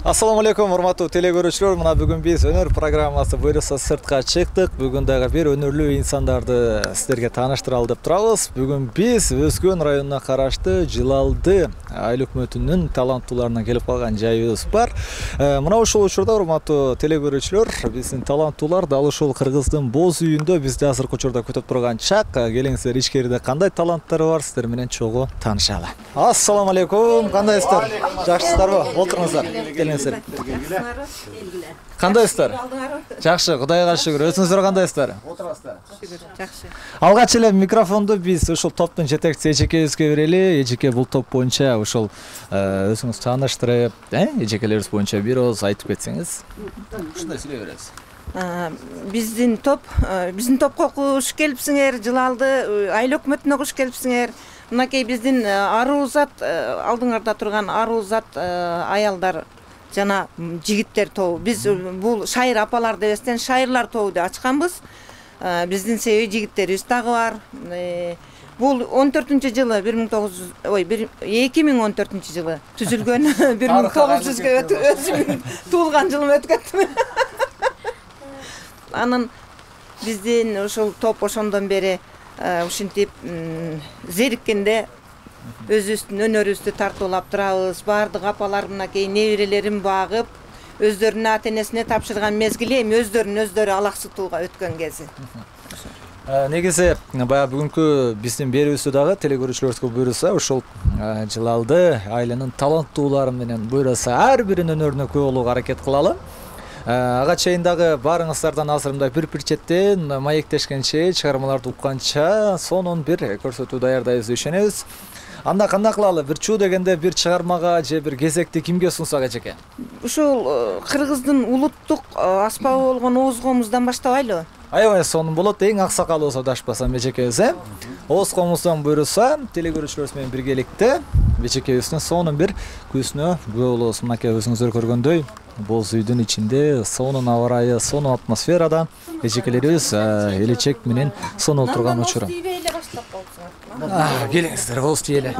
Assalamu алейкум, урматтуу телекөрүүчүлөр. Мына бүгүн биз өнөр программасы буюрса сыртка чыктык. Бүгүн дагы бир өнөрлүү инсандарды сиздерге тааныштыралы деп турабыз. Бүгүн биз Өскөн районуна караштуу Жылалды айыл өкмөтүнүн таланттууларына келип калган жайыбыз бар. Мына ушул учурда урматтуу телекөрүүчүлөр, биздин таланттуулар дал ушул Кыргыздын Боз үйүндө бизди азыркы учурда күтүп турган чак. Келиңиздер, ичкерide кандай таланттары бар, сиздер менен чогуу таанышалы. Ассаламу алейкум, кандайсыздар? Жакшысыздарбы? Олтуруңуздар. Кандайсыздар? Жакшы, Кудайга шүгүр. Өзүңүздөр кандайсыздар? Отурасыздар. Шүгүр, жакшы. Алгач эле микрофонду биз ушул топтун жетекчиси Эжекебизге берели. Эжеке, бул топ боюнча ушул өзүңүз тааныштырып, эжекелерибиз боюнча бир ооз айтып кетсеңиз. Ушундай сүйлөй бересиз. Биздин топко куш келипсиңер, Жылалды айыл өкмөтүнө куш келипсиңер. Мынакей биздин аруу зат, алдыңарда турган аруу зат аялдар жана жигиттер тобу. Биз бул шайыр апалар дебестен шайырлар тобу деп ачканбыз. Биздин себеби жигиттерибиз дагы бар. Бул 14-жылы 2014-жылы түзүлгөн 1900-гө өзүмдүн туулган жылым өтүп кетти. Анын биздин ушул топ ошондон бери ушинтип зериккенде өзүбүздүн өнөрүбүздү тартуулап турабыз. Баардык апалар мынакей неберелерин багып, өздөрүнүн ата-энесине тапшырган мезгили эми өздөрү алаксытууга өткөн кези. Негизи баягы бүгүнкү биздин берүүбүздү дагы телекөрүүчүлөрүбүзгө буйруса, ушул Жылалды айылынын таланттуулары менен буйруса ар биринин өнөрүнө күбө болууга аракет кылалы. Ага чейин дагы баарыңыздардан азыр мындай бир четтен маектешкенче, чыгармаларды укканча сонун бир көрсөтүү даярдайбыз деп ишенебиз. Анда кандай кылалы? Бир чуу дегенде бир чыгармага же бир кезекти кимге сунсак эжеке? Ушул Кыргыздын улуттук аспабы болгон Ооз комуздан баштабайлыбы? Аябай сонун болот. Эң аксакалы адашпасам эжекебиз, Ооз комуздан буйруса, телекөрүүчүлөрүбүз менен биргеликте эжекебиздин сонун бир күзүнө күбө болобуз. Мынакей өзүңүздөр көргөндөй, Боз үйдүн ичинде сонун аба ырайы, сонун атмосферада эжекелерибиз элечек менен сонун отурган учуру. Келиңиздер, болуз тиеле.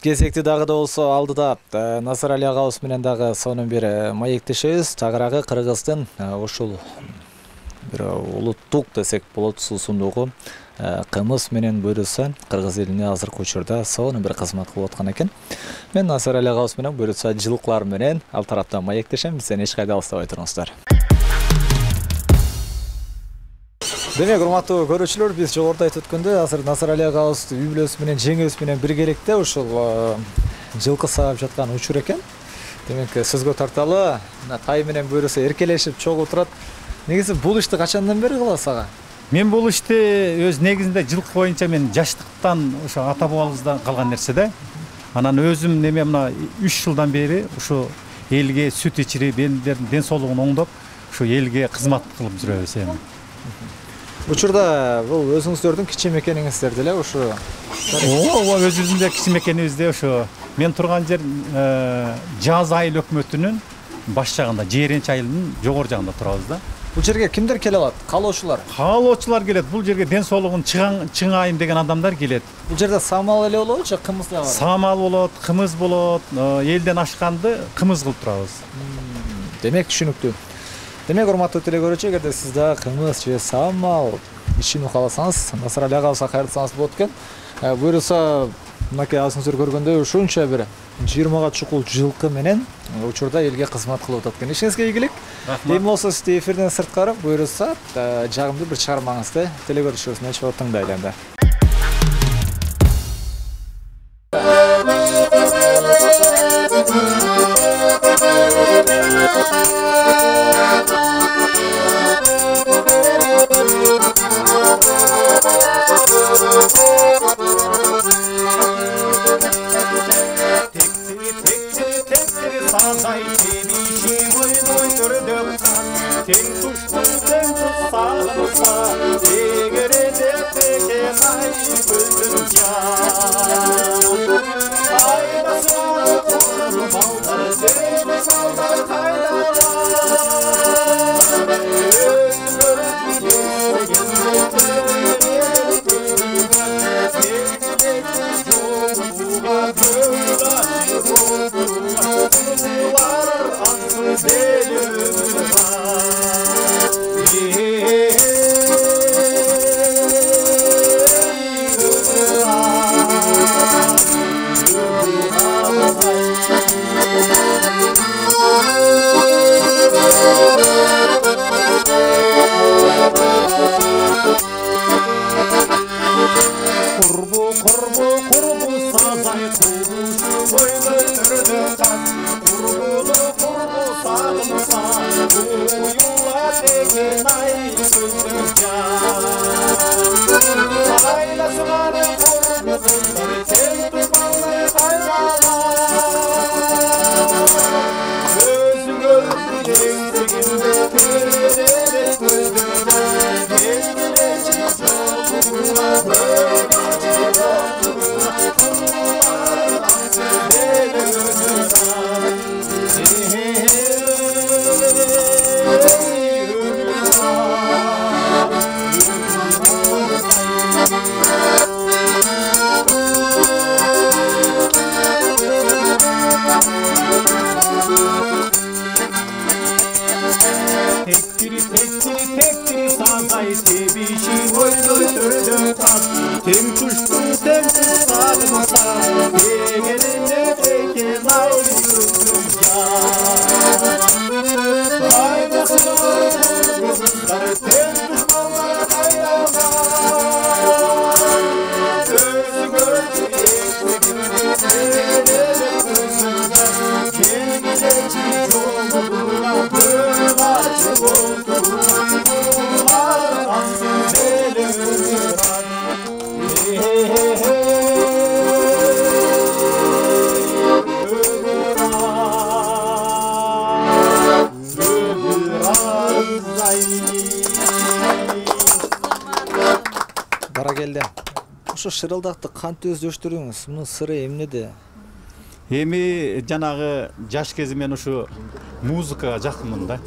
Кезекти дагы да болсо алдыда Назарали агабыз менен дагы сонун бир маектешебиз. Тагыраагы Кыргыздын ушул бир улуттук десек болот суусундугу кымыз менен буйруса Кыргыз элине азыркы учурда сонун бир кызмат кылып аткан экен. Мен Назарали агабыз менен буйруса жылкылар менен ал тараптан маектешем. Бизден эч кайда алыстабай туруңуздар. Демек, урматтуу көрүүчүлөр, биз жогоруда айтып өткөндөй, азыр Назарали агабыз үй бүлөсү менен, жеңебиз менен биргеликте ушул жылкы саап жаткан учур экен. Демек, сөзгө тарталы, тай менен буйруса эркелешип чогуу турат. Негизи бул ишти качандан бери кыласыз ага? Мен бул ишти өз негизинде жылкы боюнча мен жаштыктан ошо ата бабабыздан калган нерсе да. Анан өзүм неме мына 3 жылдан бери ушу элге сүт ичирип, элдердин ден соолугун оңдоп, ушу элге кызмат кылып жүрөбүз эми. Учурда бул өзүңүздөрдүн кичи мекениңиздер деле ушу. Ооба, өзүбүздүн да кичи мекенибизде ошо мен турган жер Жаз айыл өкмөтүнүн баш жагында, Жээренч айылынын жогору жагында турабыз да. Бул жерге кимдер келе алат? Каалоочулар. Каалоочулар келет. Бул жерге ден соолугун чыңайын деген адамдар келет. Бул жерде самал эле болобу же кымыз да бар? Самал болот, кымыз болот. Элден ашканды кымыз кылып турабыз. Демек түшүнүктүү. Демек урматтуу телекөрүүчү, эгерде сиз да кымыз же самал ичүүнү кааласаңыз, Насыр Али агабызга кайрылсаңыз болот экен. Буюрса, мынакей азыңыздар көргөндөй ушунча бир 20га чукул жылкы менен учурда элге кызмат кылып атат экен. Ишиңизге ийгилик. Эми болсо сизди эфирден сырткары буюрса, жагымдуу бир чыгармаңызды телекөрүүчүбүз менен чогуу тыңдайлы энди. Бара келди. Ушу шырылдакты кантип өздөштүрдүңүз? Мунун сыры эмнеде? Эми жанагы жаш кезимен ушу музыкага жакынмын да.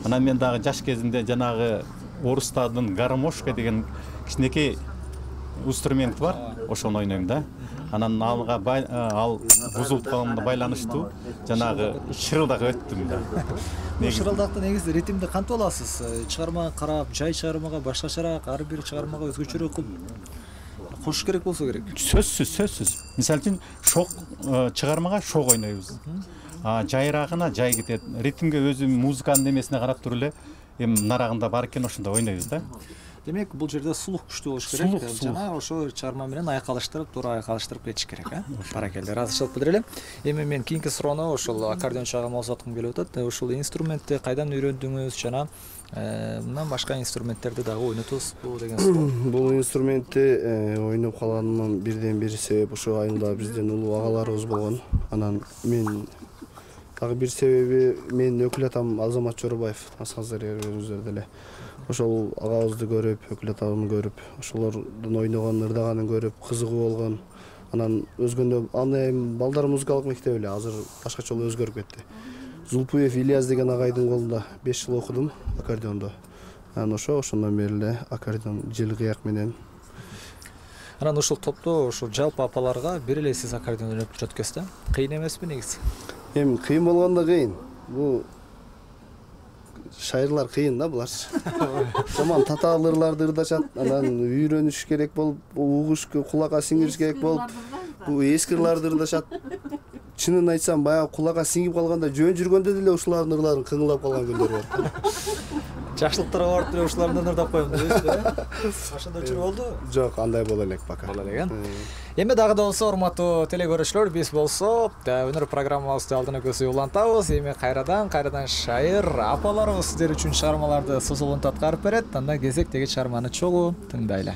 Анан мен дагы жаш кезимде жанагы орустардын гармошка деген кичинекей инструмент бар, ошону ойнойм да. Анан ал бузулуп калганда байланыштуу жанагы шырылдак өттүм да. Бул шырылдакты негизи ритмди кантип аласыз? Чыгармага карап, жай чыгармага башкачараак, ар бир чыгармага өзгөчөрөөк кылып кошуш керек болсо керек. Сөзсүз. Мисалы үчүн шок чыгармага шок ойнойбуз. Жайрагына жай кетет. Ритмге өзү музыканын эмесине карап туруп эле, эми нарагында бар экен ошондо ойнойбуз да. Демек бул жерде сулук күчтүү болуш керек. Жана ошо чарма менен айкалыштырып, туура айкалыштырып кетиш керек, Баракелде, ыраазычылык билдирелим. Эми мен кийинки суроону ошол аккордеончу агама узаткым келип атат. Ушул инструментти кайдан үйрөндүңүз жана мындан башка инструменттерди дагы ойнотосузбу деген суроо. Бул инструментти ойноп калганымдын бирден бир себеби ошо айылда бизден улуу агаларыбыз болгон. Анан мен дагы бир себеби менин өкүл атам Азамат Жорубаев, Асказдар көрүңүздөр деле. Ошол агабызды көрүп, өкүл атамды көрүп, ошолордун ойногон, ырдаганын көрүп, кызыгуу болгон. Анан өзгөндө аны балдар музыкалык мектеби эле, азыр башкача өзгөрүп кетти. Зулпуев Ильяс деген агайдын колунда 5 жыл окудум аккордеондо. Анан ошондон бери эле аккордеон жыл кыяк менен. Анан ушул топто ушул жалпы апаларга бир эле сиз аккордеон ойноп жүрөт экенсиз да? Кыйын эмеспи негизи? Эми кыйын болгондо кыйын. Бул шайырлар кыйын да буларчы. Жаман татаалырларды ырдашат, анан үйрөнүш керек болуп, угуш, кулакка сиңириш керек болуп, бул эски ырларды ырдашат. Чынын айтсам, баягы кулакка сиңип калганда жөн жүргөндө деле ушулардын ырларын кыңылдап калган күндөр бар. Жакшылыктарга барып деле ушулардан ырдап коем дебейсизби? Ошондойчу болду? Жок, андай боло элек бака. Боло элек. Эми дагы да болсо, урматтуу телегөрүүчүлөр, биз болсо өнөр программабызды алдына көзү улантабыз. Эми кайрадан шайыр апаларыбыз сиздер үчүн чыгармаларды созулунтуп аткарып берет. Андан кезектеги чыгарманы чогуу тыңдайлы.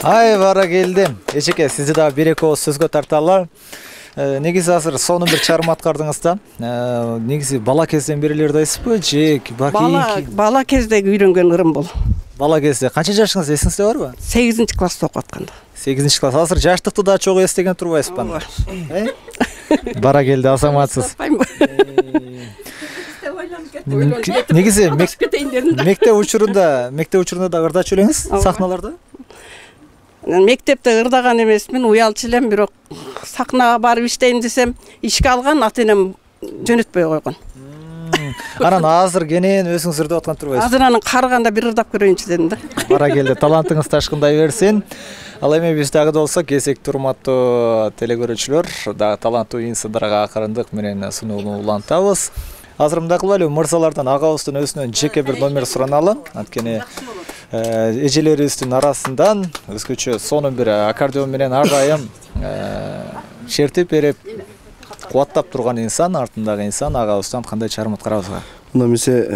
Ай, бара келдим. Эчеке, сизди дагы бир эки ооз сөзгө тарталы. Негизи азыр сонун бир чыгарма аткардыңыз да. Негизи бала кезден бери эле ырдайсызбы же бала кездеги үйрөнгөн ырым бул. Бала кезде канча жашыңыз эсиңизде барбы? 8-класста окуп атканда. 8-класс. Азыр жаштыкты да чогуу эстеген турбайсызбы? Бара келди, азаматсыз. Негизи мектеп учурунда да ырдачу элеңиз сахналарда? Мектепте ырдаган эмесмин, уялчу элем, бирок сахнага барып иштейм десем, ишке алган ата-энем жөнөтпөй койгон. Анан азыр кенен өзүңүз ырдап аткан турбайсызбы? Азыр анан карыганда бир ырдап көрөйүнчү дедим да. Бара келди, талантыңыз ташкындай берсин. Ал эми биз дагы да болсо кезектүү урматтуу телегөрүүчүлөр, дагы таланттуу инсандарга акырындык менен сунууну улантабыз. Азыр мындай кылалы, мырзалардан агабыздын өзүнөн жеке бир номер сураналы. Анткени эжелерибиздин арасынан өзгөчө сонун бир аккордеон менен ар дайым шертип берип кубаттап турган инсан, артындагы инсан агабыздан кандай чыгарым аткарабызга? Мына эмесе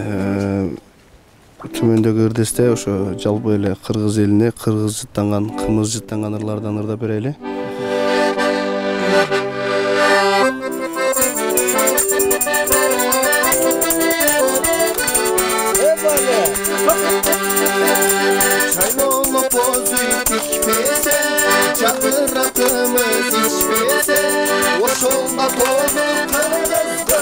төмөндөгү ырдесте ошо жалпы эле кыргыз элине кыргыз жыттанган, кымыз жыттанган ырлардан ырдап берели. Çayloğlu bozu dikmese, çakıratımız içmese, o şolda dolu kırmızı.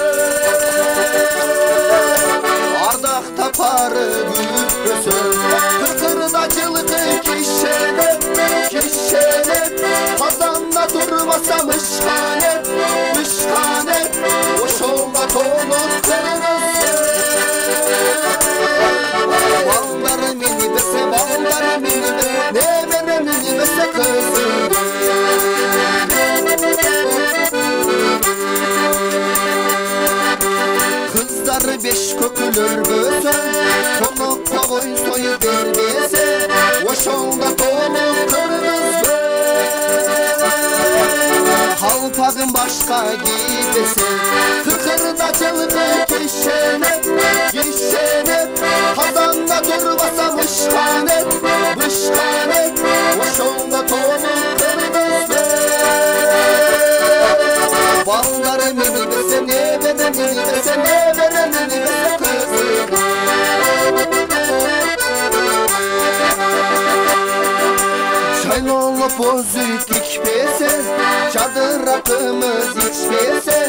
Ardakta parı büyütmese, kırkırda çılığı kişenep, kişenep, kazanda durmasa mışkanet, mışkanet, o şolda dolu kırmızı. Balları minibese, balları minibese, ne vere minibese kızım. Kızları beş kökülür böse, konukta koy soyu vermese, o şolda dolu kırmızı. Halpağın başka gidese, kıkırda çılığı kişenep, kişenep, kazanda durmasa mışkanet, mışkanet, o şolda dolu kırmızı. Balları minibese, ne vere minibese, ne vere minibese kızım. Çayloğlu bozu dikmese, çadır rakımız içmese,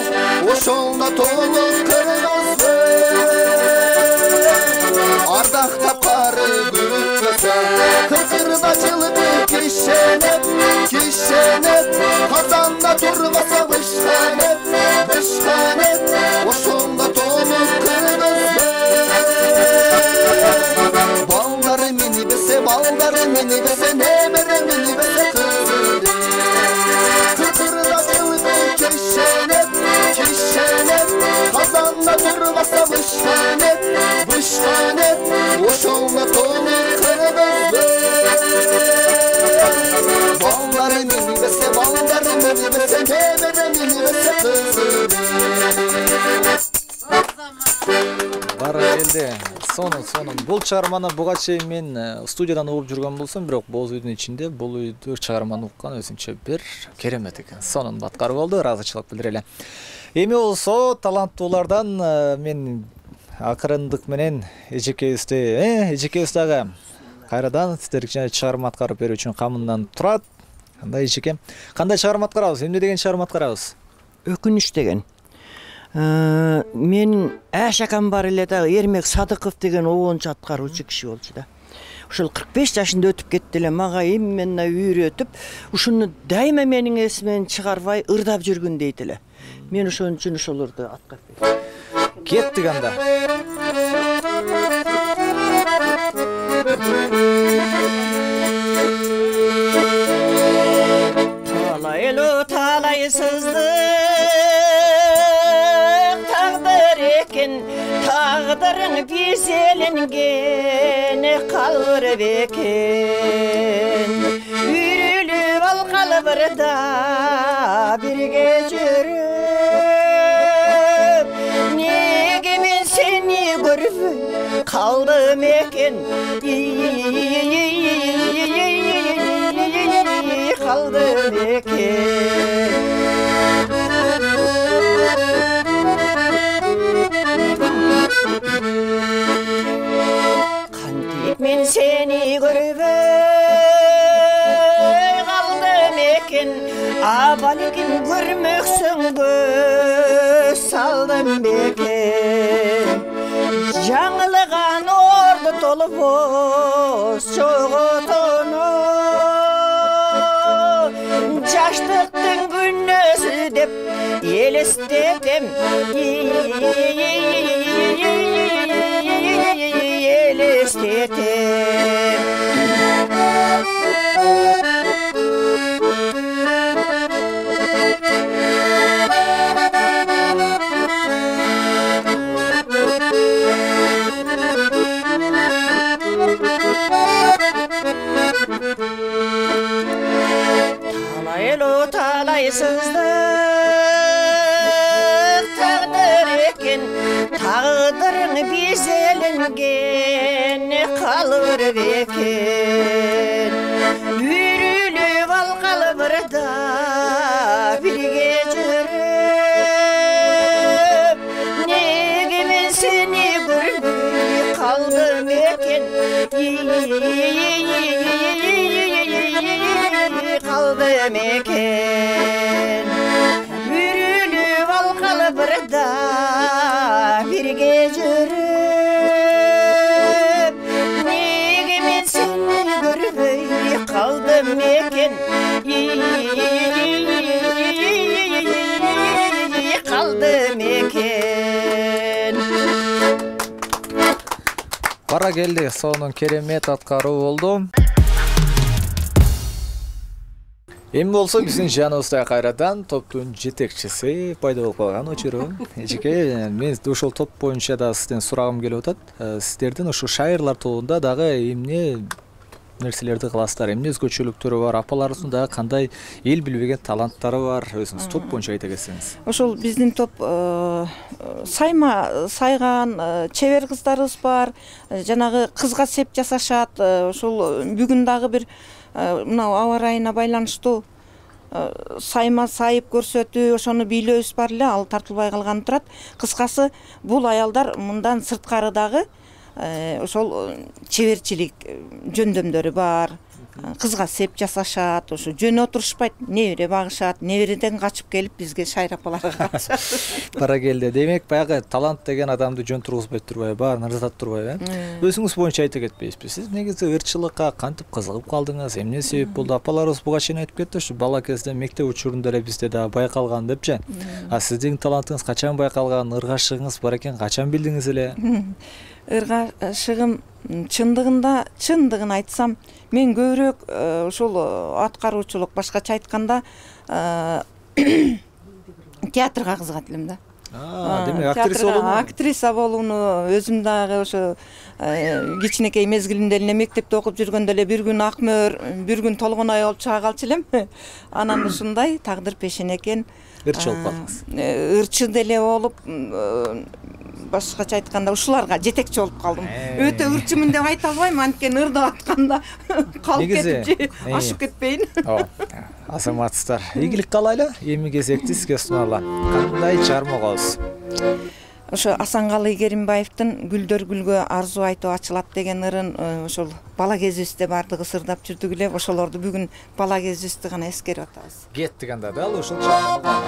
o şolda dolu kırmızı. Ardakta parı büyütmese, kırkırda çılığı kişenep, kişenep, kazanda durmasa mışkanet, mışkanet, o şolda dolu kırmızı. Balları minibese, balları minibese, ne vere minibese kızım. Kırkırda çılığı kişenep, kişenep, kazanda durmasa mışkanet, mışkanet, o şolda dolu kırmızı. Balları minibese, balları minibese, ne vere minibese kızım. Бара келди. Сонун. Бул чыгарманы буга чейин мен студиядан угуп жүргөн болсом, бирок боз үйдүн ичинде бул үйдү чыгарманы уккан өзүнчө бир керемет экен. Сонун баткар болду, ыраазычылык билдирели. Эми болсо таланттуулардан мен акырындык менен эжекебиз дагы кайрадан сиздерге чыгарма аткарып берүү үчүн камындан турат. Кандай эжеке? Кандай чыгарма аткарабыз? Эмне деген чыгарма аткарабыз? Өкүнүч деген. Мен Ашакам бар эле да Эрмек Садыков деген обончу аткаруучу киши болчу да. Ошол 45 жашында өтүп кетти эле, мага именно үйрөтүп, ушуну дайыма менин эсимден чыгарбай ырдап жүргүн дейт эле. Мен ошон үчүн ошолорду аткарып бердим. Кеттик анда. Talay sızdık tağdır ekin, tağdırın bizelingeni kalır ekin. Yürülüp al kalbırda birge жүрüp, nege men seni görüp kaldım ekin. Kaldım ekin. Kantip men seni görüp kaldım ekin. Abalikin görmöksün göz saldım ekin. Жаңылыған орды толып боз чоготону, жаштыктын күнөөсү деп элестетем, элестетем. талайсыздық тағдыр екен, тағдырың безелінген қалыр екен. Үйріліп алғалы бірда бірге жүріп, неге мен сені көрмей қалдым екен, қалдым екен. Үйріліп алғалы бірда бірге жүріп, неге мен сені көрмей қалдым екен, қалдым екен. Бара келди, сонун керемет аткаруу болду. Эми болсо биздин жаныбызда кайрадан топтун жетекчиси пайда болуп калган учуру. Эжеке, мен ошол топ боюнча да сизден сурагым келип атат. Сиздердин ушу шайырлар тобунда дагы эмне нерселерди кыласыздар, эмне өзгөчөлүктөрү бар, апаларыбыздын дагы кандай эл билбеген таланттары бар, өзүңүз топ боюнча айта кетсеңиз. Ошол биздин топ сайма сайган чебер кыздарыбыз бар, жанагы кызга сеп жасашат. Ошол бүгүн дагы бир мына аба ырайына байланыштуу сайма сайып көрсөтүү, ошону бийлөөбүз бар эле, ал тартылбай калганы турат. Кыскасы, бул аялдар мындан сырткары дагы ошол чеберчилик жөндөмдөрү бар. Кызга сеп жасашат, ошо жөн отурушпайт, небере багышат, небереден качып келип бизге шайыр апаларга катышат. Бара келди. Демек, баягы талант деген адамды жөн тургузбай турбай, баарын ырзатат турбай, өзүңүз боюнча айта кетпейсизби? Сиз негизи ырчылыкка кантип кызыгып калдыңыз? Эмне себеп болду? Апаларыбыз буга чейин айтып кетти, ушу бала кезде мектеп учурунда эле бизде да байкалган депчи. А сиздин талантыңыз качан байкалган, ыргашыгыңыз бар экен, качан билдиңиз эле? Ыргашыгым чындыгын айтсам, мен көбүрөөк ошол аткаруучулук, башкача айтканда театрга кызыгат элем да. Демек, актриса болууну? Актриса болууну өзүм дагы ошо кичинекей мезгилинде эле мектепте окуп жүргөндө эле бир күн Акмөр, бир күн Толгонай болуп чыга калчу элем. Анан ушундай тагдыр пешен экен. Ырчы болуп калдыңыз. Ырчы деле болуп, башкача айтканда ушуларга жетекчи болуп калдым. Өтө ырчымын деп айта албайм, анткени ырдап атканда калып кетип ашып кетпейин. Азаматсыздар, ийгилик каалайлы. Эми кезекти сизге суналам. Кандай чармогоз? Ошо Асанкалы Керимбаевдин Гүлдөр гүлгө арзу айтып ачылат деген ырын ошол бала кезибизде бардыгы ырдап жүрдүк эле. Ошолорду бүгүн бала кезибизди гана эскерип атабыз. Кеттик анда дал ошол чармогоо.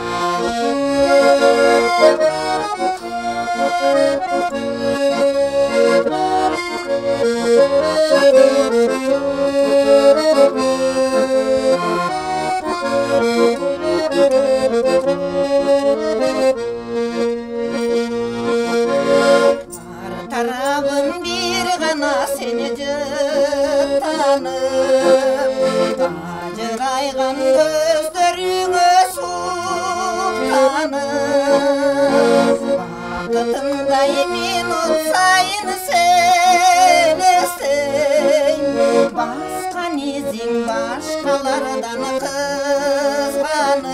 Tarafım bir gana seni cıttanıp, acıraygan gözlerine sultanıp, vakıtında yemin olsayın sen esteyn, baskan izin başkalardan kızganıp,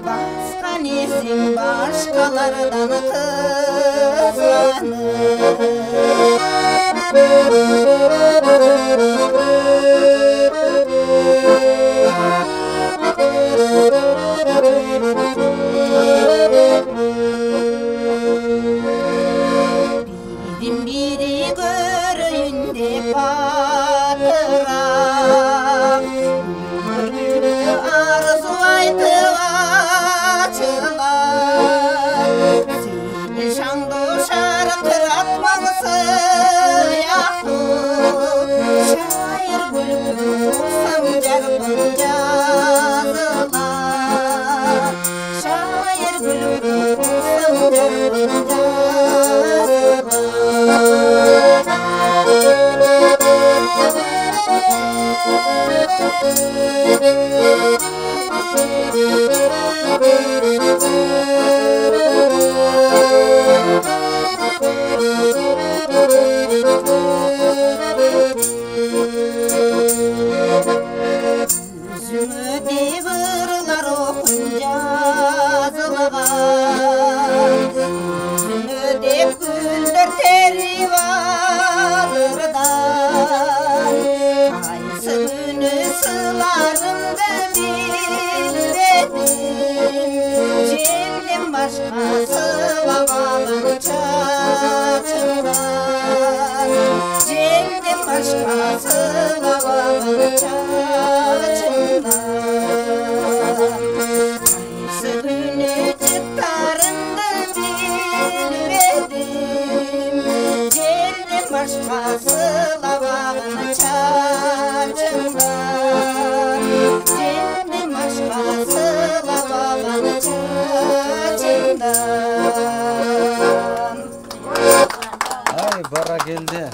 baskan izin başkalardan Birim biri görün dep batırap, arzu aytıp açılar, seni şandı şarkıratmamsı yahu, şair gülgün samcarpın yazılar, şair gülgün samcarpın yazılar. Ay bara geldi.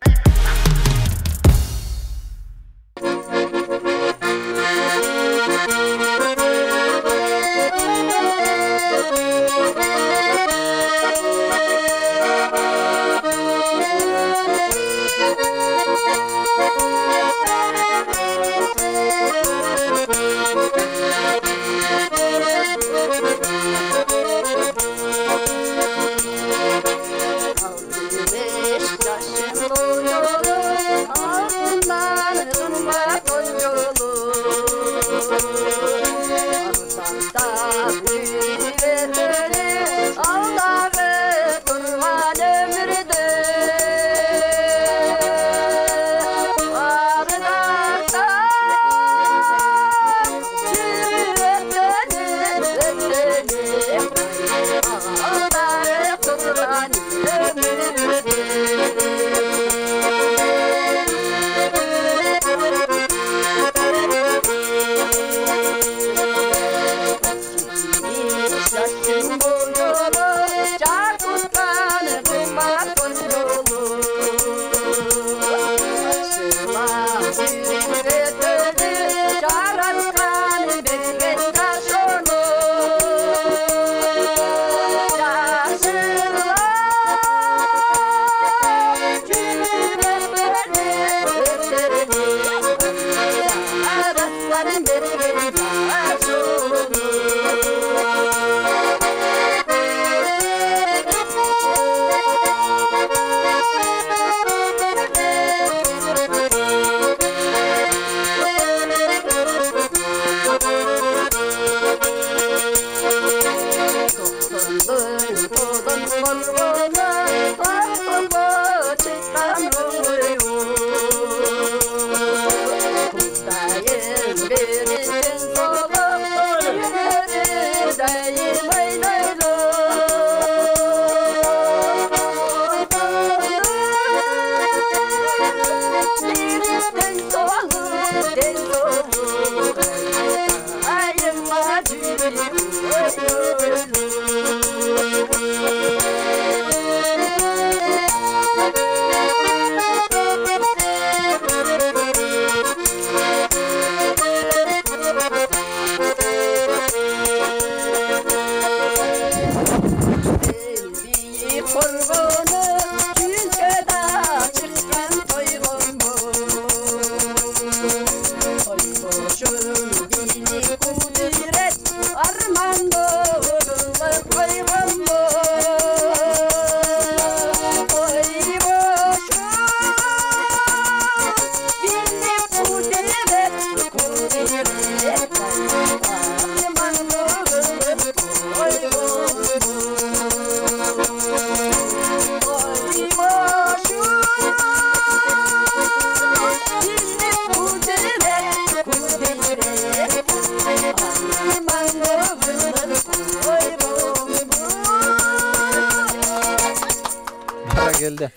Geldi.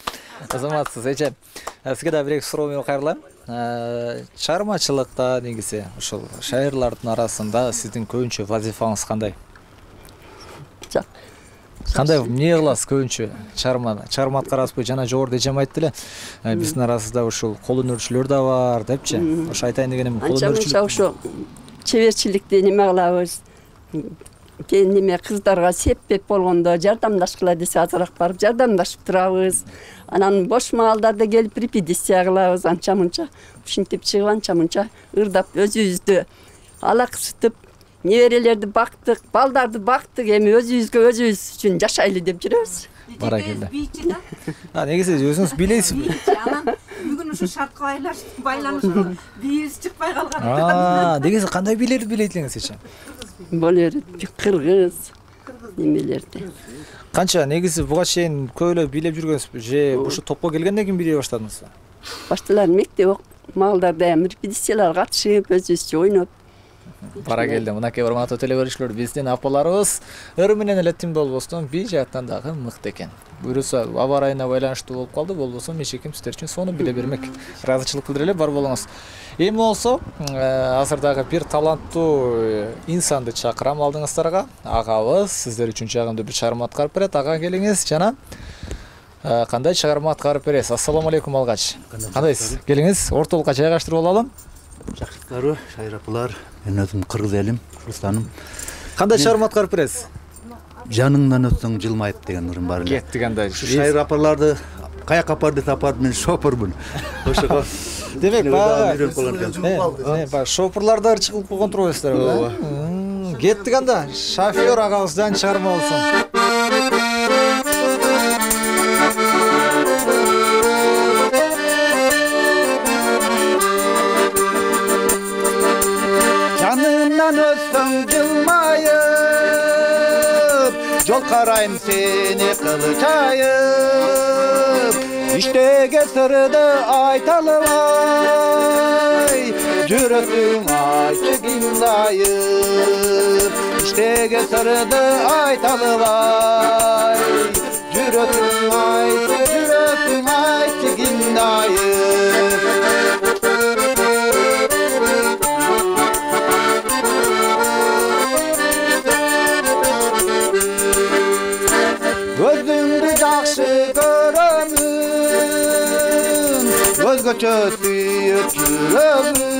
Азаматсыз эже. Сизге да бир суроо менен кайрылам. Чыгармачылыкта негизи ушул шайырлардын арасында сиздин көбүнчө вазифаңыз кандай? Кандай эмне кыласыз көбүнчө? Чыгарма аткарасызбы? Жана жогоруда эжем айтты эле. Биздин арасында ушул кол өнөрчүлөр да бар депчи. Ошо айтайын дегеним кол өнөрчүлүк. Ошо чеберчиликти неме кылабыз? Неме кыздарга сеппеп болгондо жардамдашкыла десе азыраак барып жардамдашып турабыз. Анан бош маалдарда келип репетиция кылабыз, анча мынча. Ушинтип чыгып анча мынча ырдап өзүбүздү алаксытып, неберелерди бактык, балдарды бактык, эми өзүбүзгө өзүбүз үчүн жашайлы деп жүрөбүз. Баракелде. Негизи өзүңүз билесизби? Анан бүгүн ушу шартка байланышып бийибиз чыкпай калган. Негизи кандай бийлерди билет элеңиз эче? Болер, кыргыз немелерди. Канча негизи буга чейин көйлө бийлеп жүргөнсүзбү же ушу топко келгенден кийин билей баштадыңызбы? башталар мектеп маалдарда репетициялар катышып өзүбүзчө ойноп бара келди. Мынакей урматтуу теле көрүүчүлөр, биздин апаларыбыз ыр менен эле тим болбостон бий жааттан дагы мыкты экен. Буюрса аба ырайына байланыштуу болуп калды, болбосо мешеким сиздер үчүн сону биле бермек. Ыраазычылык билдире эле, бар болуңуз. Эми болсо азыр дагы бир таланттуу инсанды чакырам алдыңыздарга. Агабыз сиздер үчүн жагымдуу бир чыгарма аткарып берет. Ага келиңиз жана кандай чыгарма аткарып бересиз? Ассаламу алейкум алгач. Кандайсыз? Келиңиз, ортолукка жайгаштырып алалым. Жакшылыктары, шайрапылар, мен өзүм кыргыз элим, кыргызстаным. Кандай чыгарма аткарып бересиз? Жаныңдан өтсөң жылмайып деген ырым бар эле. Кеттик анда. Шайрапыларды каяка апарды тапар, мен шопурмун. Ошого демек баягы шопурларда чыгып койгон турбайсыздар беле? Кеттик анда. Шофёр агабыздан чыгарма болсун. Жанымнан өссөң жылмайып, жол карайм сени кылычайып. Иштеге сырды айталыбай, жүрөсүң айтчы кимдайып. Иштеге сырды айталыбай, жүрөсүң айтчы кимдайып. Özüңdü жакшы көрөмүн, өзгөчө сүйүп жүрөмүн.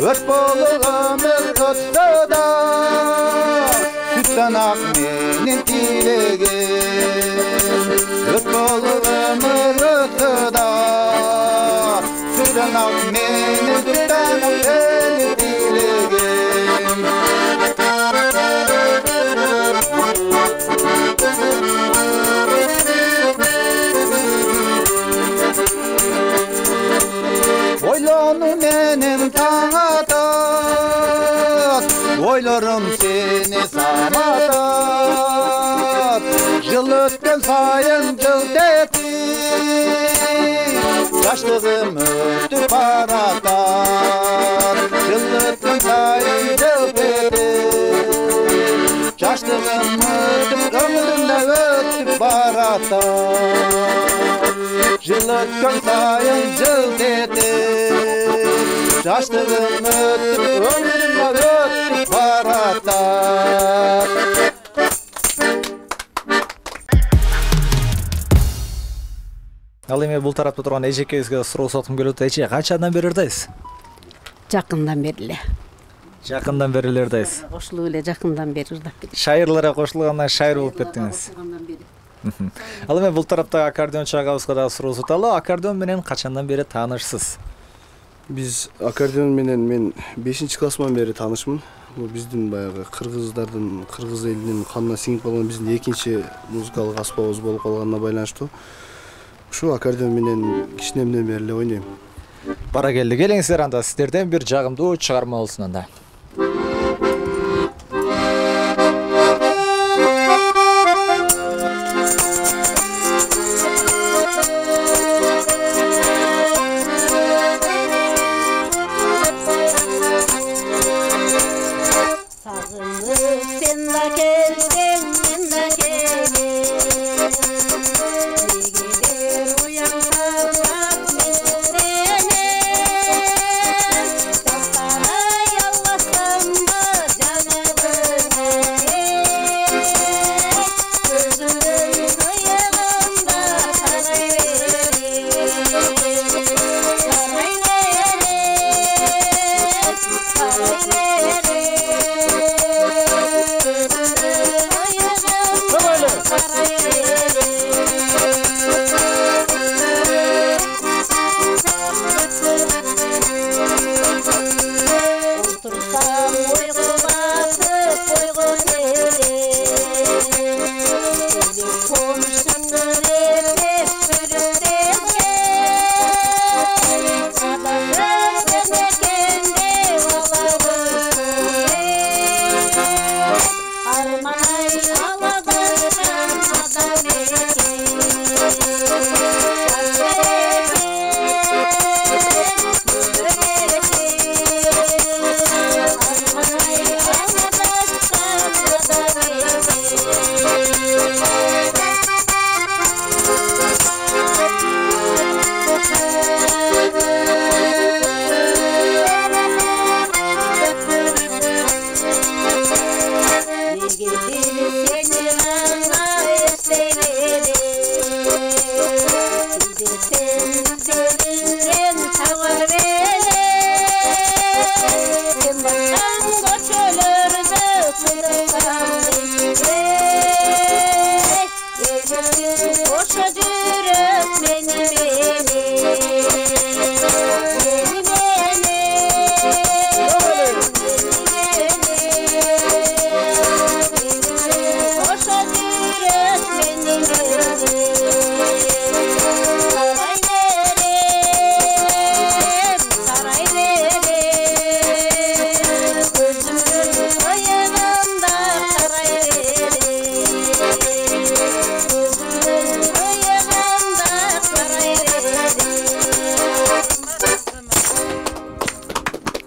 Өрт болуп өмүр өтсө да, сүттөн ак менин тилегим. Өрт болуп өмүр өтсө да, сүттөн ак менин тилегим. Ойлonu menem taң атат, ойлорум сени саматат. Жыл өткөн сайын жылт этип, жаштыгым өтүп баратат. Жыл өткөн сайын жылт этип, жаштыгым өтүп, өмүрүмдө өтүп баратат. Жыл өткөн сайын жылт этип, жаштыгым өтүп, өмүрүмдө өтүп баратат. Ал эми бул тарапта турган эжекебизге суроо соткум келип атат. Эже, канчадан бери ырдайсыз? Жакындан бери эле. Жакындан бери эле ырдайсыз. Кошулуп эле жакындан бери ырдап келем. Шайырларга кошулгандан шайыр болуп кеттиңиз. Ал эми бул тарапта аккордеончу агабызга дагы суроо соталы. Аккордеон менен качандан бери таанышсыз? Биз аккордеон менен мен 5-классыман бери таанышмын. Бул биздин баягы кыргыздардын, кыргыз элинин канына сиңип калган биздин экинчи музыкалык аспабыбыз болуп калганына байланыштуу. Ушу аккордеон менен кичинемден бери эле ойнойм. Бара келди. Келиңиздер анда, сиздерден бир жагымдуу чыгарма болсун анда. Allah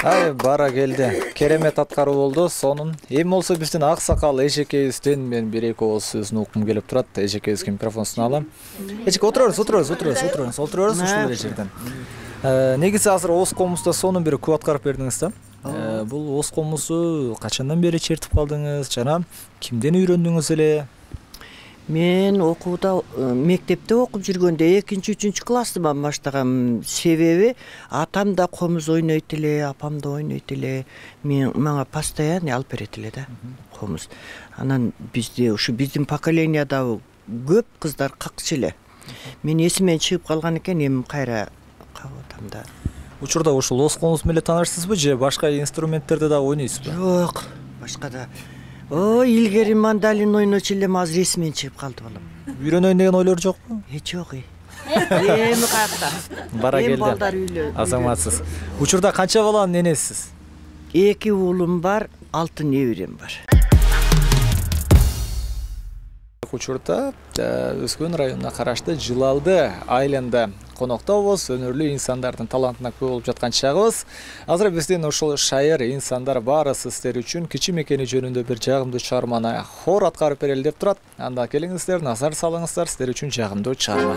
Ай, бара келди. Керемет аткаруу болду. Сонун. Эми болсо биздин ак сакал эжекебизден мен бир эки ооз сөзүн уккум келип турат. Эжекебизге микрофон суна алам. Эжеке отурабыз ушул эле жерден. Негизи азыр ооз комузда сонун бир күп аткарып бердиңиз да. Бул ооз комузду качандан бери чертип калдыңыз жана кимден үйрөндүңүз эле? Мен окууда мектепте окуп жүргөндө 2-3 класстан баштагам. Себеби атам да комуз ойнойт эле, апам да ойнойт эле. Мага постоянно алып берет эле да комуз. Анан биздин поколенияда көп кыздар какчы эле. Мен эсимен чыгып калган экен, эми кайра кабып атам да. Учурда ушул ооз комуз менен таанышсызбы же башка инструменттерди да ойнойсузбу? Жок, башка да. Илгери мандалин ойночу элем, азыр эсимен чыгып калды балам. Үйрөнөйүн деген ойлор жокпу? Жок. Эми каякта? Бара келди. Балдар үйлө. Азаматсыз. Учурда канча баланын энесисиз? 2 уулум бар, 6 неберем бар. Учурда Өскөн районуна караштуу Жылалды айылында коноктобуз, өнөрлүү инсандардын талантына күбө болуп жаткан чагыбыз. Азыр биздин ушул шайыр инсандар баары сиздер үчүн кичи мекени жөнүндө бир жагымдуу чыгарманы хор аткарып берели деп турат. Анда келиңиздер, назар салыңыздар, сиздер үчүн жагымдуу чыгарма.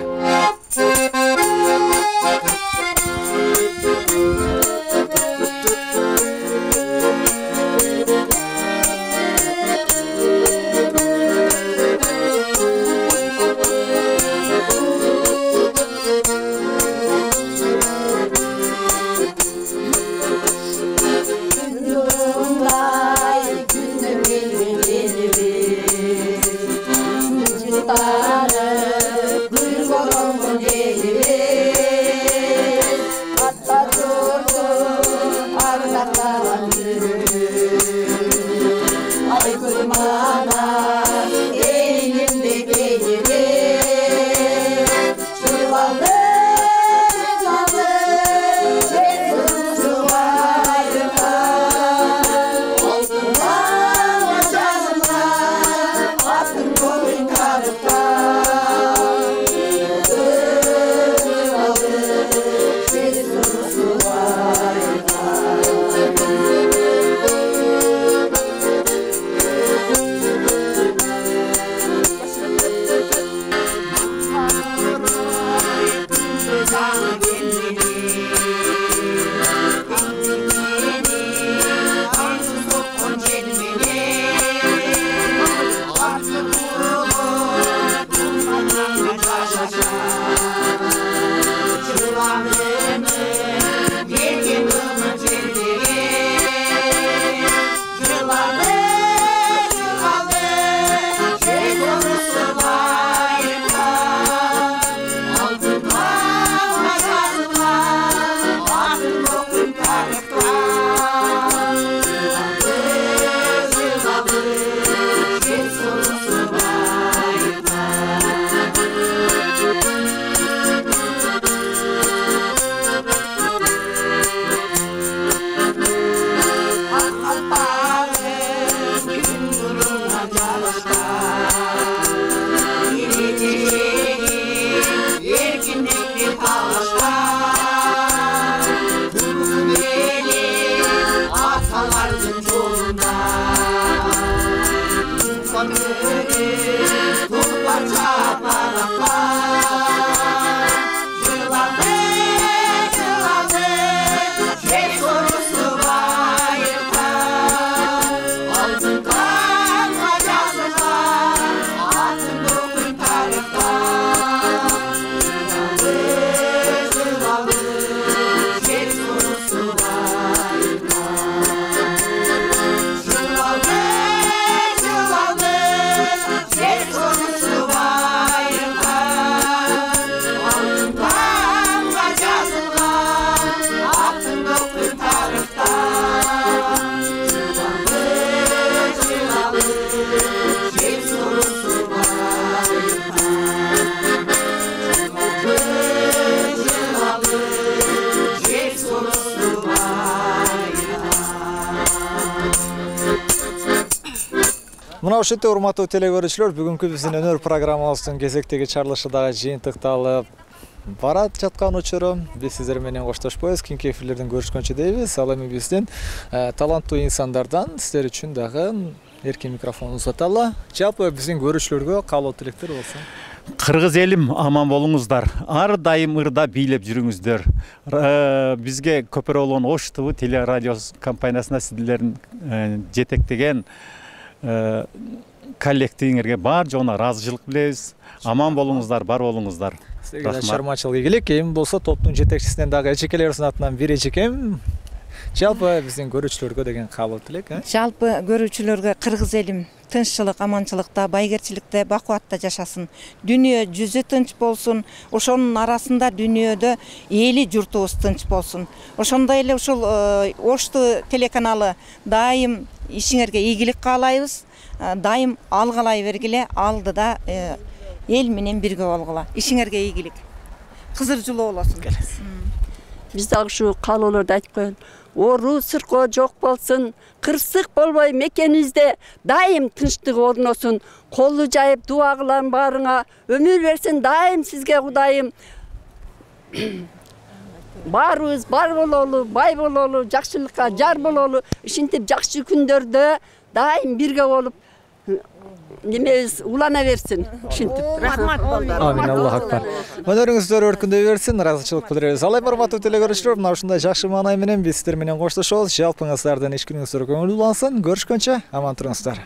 Мына ушундай урматтуу телекөрүүчүлөр, бүгүнкү биздин өнөр программабыздын кезектеги чарылышы дагы жыйынтыкталып барат жаткан учуру биз сиздер менен коштошпойбуз. Кийинки эфирлерден көрүшкөнчө дейбиз. Ал эми биздин таланттуу инсандардан сиздер үчүн дагы эркин микрофон узаталы. Жалпы биздин көрүүчүлөргө каалоо тилектер болсо. Кыргыз элим аман болуңуздар. Ар дайым ырда бийлеп жүрүңүздөр. Бизге Көпөрөлгөн Ош ТВ теле радио компаниясына сиздердин жетектеген коллективиңерге бар жоона ыраазычылык билебиз. Аман болуңуздар, бар болуңуздар. Сиздерге чармачылык ийгилик. Эми болсо топтун жетекчисинен дагы эжекелерибиздин атынан бир эжекем. Жалпы биздин көрүүчүлөргө деген каалоо тилек. Жалпы көрүүчүлөргө кыргыз элим тынччылык, аманчылыкта, байгерчиликте, бакубатта жашасын. Дүнүйө жүзү тынч болсун. Ошонун арасында дүйнөдө эли журтубуз тынч болсун. Ошондой эле ушул Ош ТВ телеканалы дайым ишиңерге ийгилик каалайбыз. Дайым алгалай бергиле, алдыда эл менен бирге болгула. Ишиңерге ийгилик. Кызыр жулуу болосун. Биз дагы ушу каалоолорду айтып коелу. Ору сыркоо жок болсун, кырсык болбой мекенибизде дайым тынчтык орносун. Колу жайып дуа кылам баарыңа, өмүр берсин дайым сизге Кудайым. Баарыбыз бар бололу, бай бололу, жакшылыкка жар бололу, ушинтип жакшы күндөрдө дайым бирге болуп немебиз улана берсин. Ушинтип. Рахмат. Амин, Аллах акбар. Өнөрүңүздөр өркүндөй берсин, ыраазычылык билдиребиз. Ал эми урматтуу телекөрүүчүлөр, мына ушундай жакшы маанай менен биз сиздер менен коштошобуз. Жалпыңыздардан иш күнүңүздөр көңүл улансын. Көрүшкөнчө аман туруңуздар.